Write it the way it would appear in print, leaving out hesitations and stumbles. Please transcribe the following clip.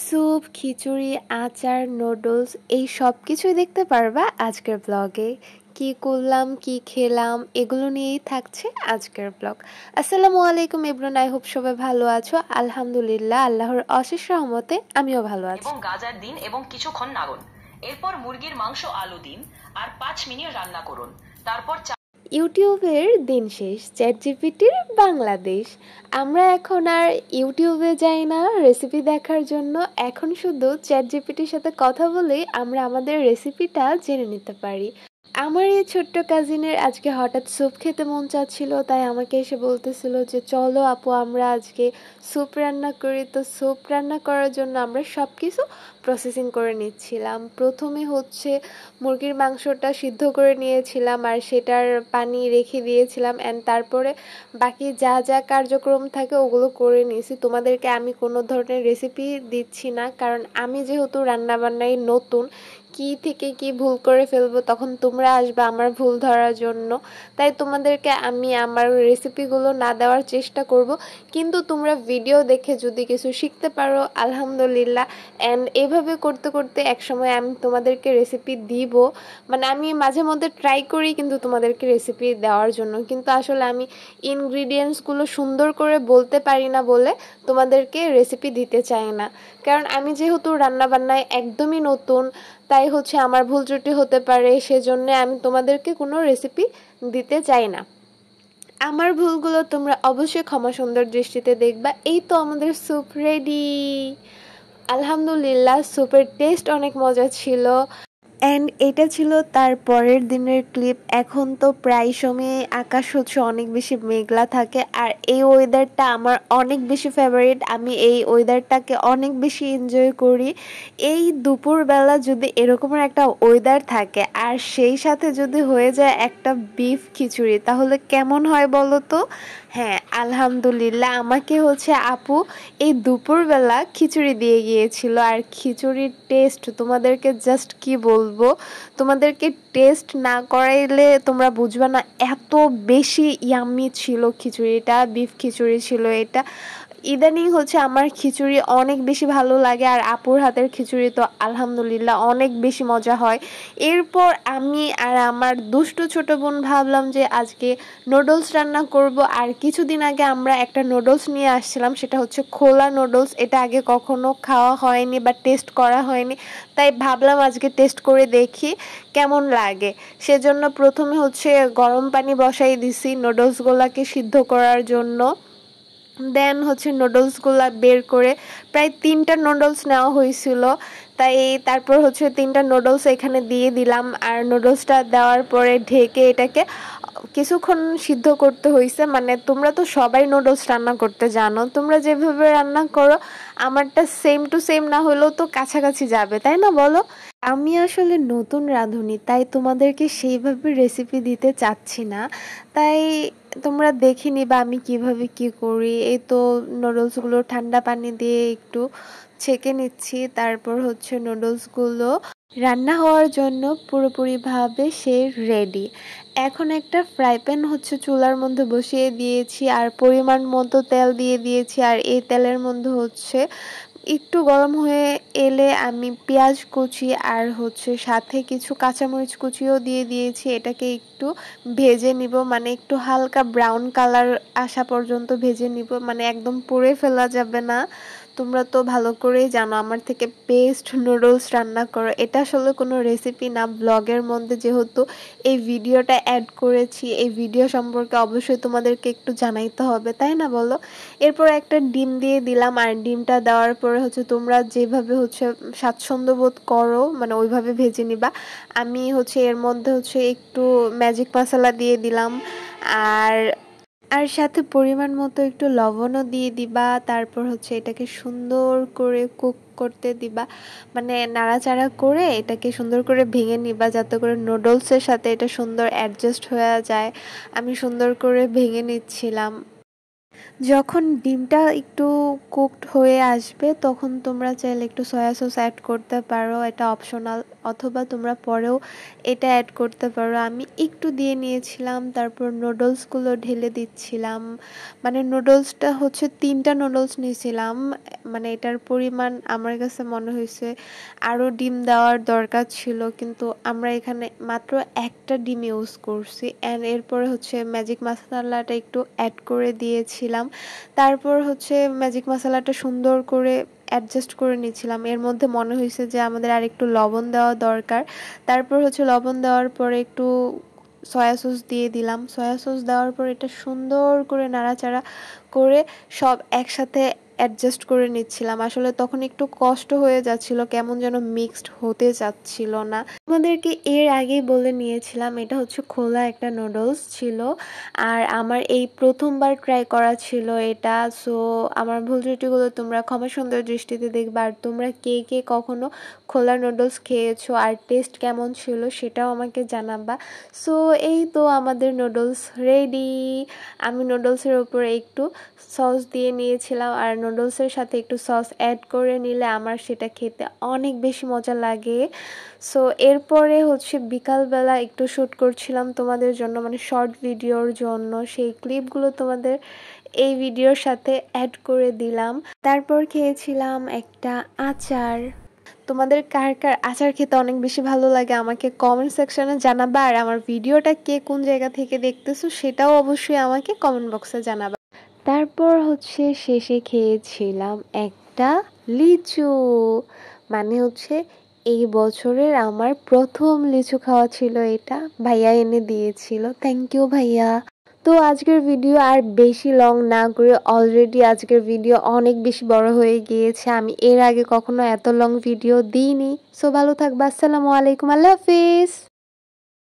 Soup, খিচুড়ি, আচার, noodles এই সব কিছুই দেখতে পারবা আজকের ব্লগে। কি করলাম, কি খেলাম এগুলো নিয়েই থাকছে আজকের ব্লগ। আসসালামু আলাইকুম এভরিওয়ান, আই হোপ সবাই ভালো আছো। আলহামদুলিল্লাহ, আল্লাহর অশেষ রহমতে আমিও ভালো আছি। এবং গাজর দিন এবং কিছুক্ষণ নাড়ুন। এরপর মুরগির মাংস আলু দিন আর 5 মিনিট রান্না করুন। তারপর ইউটিউবের দিন শেষ, চ্যাটজিপিটির বাংলাদেশ। আমরা এখন আর ইউটিউবে যাই না রেসিপি দেখার জন্য, এখন শুধু চ্যাটজিপিটির সাথে কথা বলেই আমরা আমাদের রেসিপিটা জেনে নিতে পারি। আমার এই ছোট্ট কাজিনের আজকে হঠাৎ স্যুপ খেতে মন চাচ্ছিল, তাই আমাকে এসে বলতেছিল যে চলো আপু আমরা আজকে স্যুপ রান্না করি। তো স্যুপ রান্না করার জন্য আমরা সব কিছু প্রসেসিং করে নিচ্ছিলাম। প্রথমে হচ্ছে মুরগির মাংসটা সিদ্ধ করে নিয়েছিলাম আর সেটার পানি রেখে দিয়েছিলাম, অ্যান্ড তারপরে বাকি যা যা কার্যক্রম থাকে ওগুলো করে নিয়েছি। তোমাদেরকে আমি কোনো ধরনের রেসিপি দিচ্ছি না, কারণ আমি যেহেতু রান্নাবান্নায় নতুন, কি থেকে কি ভুল করে ফেলবো তখন তোমরা আসবে আমার ভুল ধরার জন্য। তাই তোমাদেরকে আমি আমার রেসিপিগুলো না দেওয়ার চেষ্টা করব, কিন্তু তোমরা ভিডিও দেখে যদি কিছু শিখতে পারো আলহামদুলিল্লাহ। অ্যান্ড এভাবে করতে করতে একসময় আমি তোমাদেরকে রেসিপি দিব, মানে আমি মাঝে মধ্যে ট্রাই করি কিন্তু তোমাদেরকে রেসিপি দেওয়ার জন্য, কিন্তু আসলে আমি ইনগ্রিডিয়েন্টসগুলো সুন্দর করে বলতে পারি না বলে তোমাদেরকে রেসিপি দিতে চাই না। কারণ আমি যেহেতু রান্নাবান্নায় একদমই নতুন, তাই হচ্ছে আমার ভুল ত্রুটি হতে পারে, সেজন্য আমি তোমাদেরকে কোনো রেসিপি দিতে চাই না। আমার ভুলগুলো তোমরা অবশ্যই ক্ষমা সুন্দর দৃষ্টিতে দেখবা। এই তো আমাদের স্যুপ রেডি। আলহামদুলিল্লাহ, স্যুপের টেস্ট অনেক মজা ছিল। অ্যান্ড এটা ছিল তার পরের দিনের ক্লিপ। এখন তো প্রায় সময় আকাশ হচ্ছে অনেক বেশি মেঘলা থাকে, আর এই ওয়েদারটা আমার অনেক বেশি ফেভারিট। আমি এই ওয়েদারটাকে অনেক বেশি এনজয় করি। এই দুপুরবেলা যদি এরকমের একটা ওয়েদার থাকে আর সেই সাথে যদি হয়ে যায় একটা বিফ খিচুড়ি, তাহলে কেমন হয় বলো তো? হ্যাঁ, আলহামদুলিল্লাহ, আমাকে হচ্ছে আপু এই দুপুরবেলা খিচুড়ি দিয়ে গিয়েছিল, আর খিচুড়ির টেস্ট তোমাদেরকে জাস্ট কি বলবো, তোমাদেরকে টেস্ট না করাইলে তোমরা বুঝবে না, এত বেশি ইয়াম্মি ছিল খিচুড়িটা। বিফ খিচুড়ি ছিল এটা। ইদানিং হচ্ছে আমার খিচুড়ি অনেক বেশি ভালো লাগে, আর আপুর হাতের খিচুড়ি তো আলহামদুলিল্লাহ অনেক বেশি মজা হয়। এরপর আমি আর আমার দুষ্টু ছোট বোন ভাবলাম যে আজকে নুডলস রান্না করব। আর কিছুদিন আগে আমরা একটা নুডলস নিয়ে আসছিলাম, সেটা হচ্ছে খোলা নুডলস। এটা আগে কখনো খাওয়া হয়নি বা টেস্ট করা হয়নি, তাই ভাবলাম আজকে টেস্ট করে দেখি কেমন লাগে। সেজন্য প্রথমে হচ্ছে গরম পানি বসাই দিছি নুডলসগুলোকে সিদ্ধ করার জন্য। দেন হচ্ছে নুডলসগুলা বের করে, প্রায় 3টা নুডলস নেওয়া হয়েছিল, তাই তারপর হচ্ছে 3টা নুডলস এখানে দিয়ে দিলাম। আর নুডলসটা দেওয়ার পরে ঢেকে এটাকে কিছুক্ষণ সিদ্ধ করতে হয়েছে। মানে তোমরা তো সবাই নুডলস রান্না করতে জানো, তোমরা যেভাবে রান্না করো আমারটা সেম টু সেম না হলেও তো কাছাকাছি যাবে, তাই না বলো? আমি আসলে নতুন রাঁধুনি, তাই তোমাদেরকে সেইভাবে রেসিপি দিতে চাচ্ছি না। তাই তোমরা দেখে নিবা আমি কিভাবে কি করি। এই তো নুডলসগুলো ঠান্ডা পানি দিয়ে একটু ছেঁকে নিচ্ছি, তারপর হচ্ছে নুডলসগুলো রান্না হওয়ার জন্য পুরোপুরিভাবে সে রেডি। এখন একটা ফ্রাই প্যান হচ্ছে চুলার মধ্যে বসিয়ে দিয়েছি, আর পরিমাণ মতো তেল দিয়ে দিয়েছি। আর এই তেলের মধ্যে হচ্ছে একটু গরম হয়ে এলে আমি পেঁয়াজ কুচি আর হচ্ছে সাথে কিছু কাঁচামরিচ কুচিও দিয়ে দিয়েছি। এটাকে একটু ভেজে নিব, মানে একটু হালকা ব্রাউন কালার আসা পর্যন্ত ভেজে নিব, মানে একদম পুড়ে ফেলা যাবে না। তোমরা তো ভালো করেই জানো আমার থেকে বেস্ট নুডলস রান্না করো। এটা আসলে কোনো রেসিপি না, ব্লগের মধ্যে যেহেতু এই ভিডিওটা অ্যাড করেছি, এই ভিডিও সম্পর্কে অবশ্যই তোমাদেরকে একটু জানাইতে হবে, তাই না বলো? এরপর একটা ডিম দিয়ে দিলাম, আর ডিমটা দেওয়ার পরে হচ্ছে তোমরা যেভাবে হচ্ছে স্বাচ্ছন্দ্য বোধ করো মানে ওইভাবে ভেজে নিবা। আমি হচ্ছে এর মধ্যে হচ্ছে একটু ম্যাজিক মশলা দিয়ে দিলাম, আর আর সাথে পরিমাণ মতো একটু লবণও দিয়ে দিবা। তারপর হচ্ছে এটাকে সুন্দর করে কুক করতে দিবা, মানে নাড়াচাড়া করে এটাকে সুন্দর করে ভেঙে নিবা যাতে করে নুডলসের সাথে এটা সুন্দর অ্যাডজাস্ট হয়ে যায়। আমি সুন্দর করে ভেঙে নিচ্ছিলাম। যখন ডিমটা একটু কুকড হয়ে আসবে তখন তোমরা চাইলে একটু সয়া সস অ্যাড করতে পারো, এটা অপশনাল, অথবা তোমরা পরেও এটা অ্যাড করতে পারো। আমি একটু দিয়ে নিয়েছিলাম, তারপর নুডলসগুলো ঢেলে দিচ্ছিলাম। মানে নুডলসটা হচ্ছে 3টা নুডলস নিয়েছিলাম, মানে এটার পরিমাণ আমার কাছে মনে হয়েছে আরও ডিম দেওয়ার দরকার ছিল, কিন্তু আমরা এখানে মাত্র একটা ডিম ইউজ করছি। অ্যান্ড এরপরে হচ্ছে ম্যাজিক মশলাটা একটু অ্যাড করে দিয়েছিলাম। তারপর হচ্ছে ম্যাজিক মশলাটা সুন্দর করে অ্যাডজাস্ট করে নিচ্ছিলাম। এর মধ্যে মনে হয়েছে যে আমাদের আর একটু লবণ দেওয়া দরকার। তারপর হচ্ছে লবণ দেওয়ার পরে একটু সয়া সস দিয়ে দিলাম। সয়া সস দেওয়ার পর এটা সুন্দর করে নাড়াচাড়া করে সব একসাথে অ্যাডজাস্ট করে নিচ্ছিলাম। আসলে তখন একটু কষ্ট হয়ে যাচ্ছিল, কেমন যেন মিক্সড হতে যাচ্ছিল না। তোমাদেরকে এর আগেই বলে নিয়েছিলাম এটা হচ্ছে খোলা একটা নুডলস ছিল, আর আমার এই প্রথমবার ট্রাই করা ছিল এটা। সো আমার ভুল ত্রুটিগুলো তোমরা ক্ষমা সুন্দর দৃষ্টিতে দেখবা। আর তোমরা কে কে কখনো খোলা নুডলস খেয়েছো আর টেস্ট কেমন ছিল সেটাও আমাকে জানাবা। সো এই তো আমাদের নুডলস রেডি। আমি নুডলসের উপরে একটু সস দিয়ে নিয়েছিলাম, আর নুডলসের সাথে একটু সস অ্যাড করে নিলে আমার সেটা খেতে অনেক বেশি মজা লাগে। সো এরপরে হচ্ছে বিকালবেলা একটু শ্যুট করছিলাম তোমাদের জন্য, মানে শর্ট ভিডিওর জন্য। সেই ক্লিপগুলো তোমাদের এই ভিডিওর সাথে অ্যাড করে দিলাম। তারপর খেয়েছিলাম একটা আচার। তোমাদের কার কার আচার খেতে অনেক বেশি ভালো লাগে আমাকে কমেন্ট সেকশনে জানাবা। আর আমার ভিডিওটা কে কোন জায়গা থেকে দেখতেছো সেটাও অবশ্যই আমাকে কমেন্ট বক্সে জানাবা। তারপর হচ্ছে শেষে খেয়েছিলাম একটা লিচু। মানে হচ্ছে এই বছরের আমার প্রথম লিচু খাওয়া ছিল এটা। ভাইয়া এনে দিয়েছিল, থ্যাংক ইউ ভাইয়া। তো আজকের ভিডিও আর বেশি লং না করে, অলরেডি আজকের ভিডিও অনেক বেশি বড় হয়ে গিয়েছে। আমি এর আগে কখনো এত লং ভিডিও দিইনি। সো ভালো থাকবা, আসসালামু আলাইকুম, আল্লাহ হাফিজ।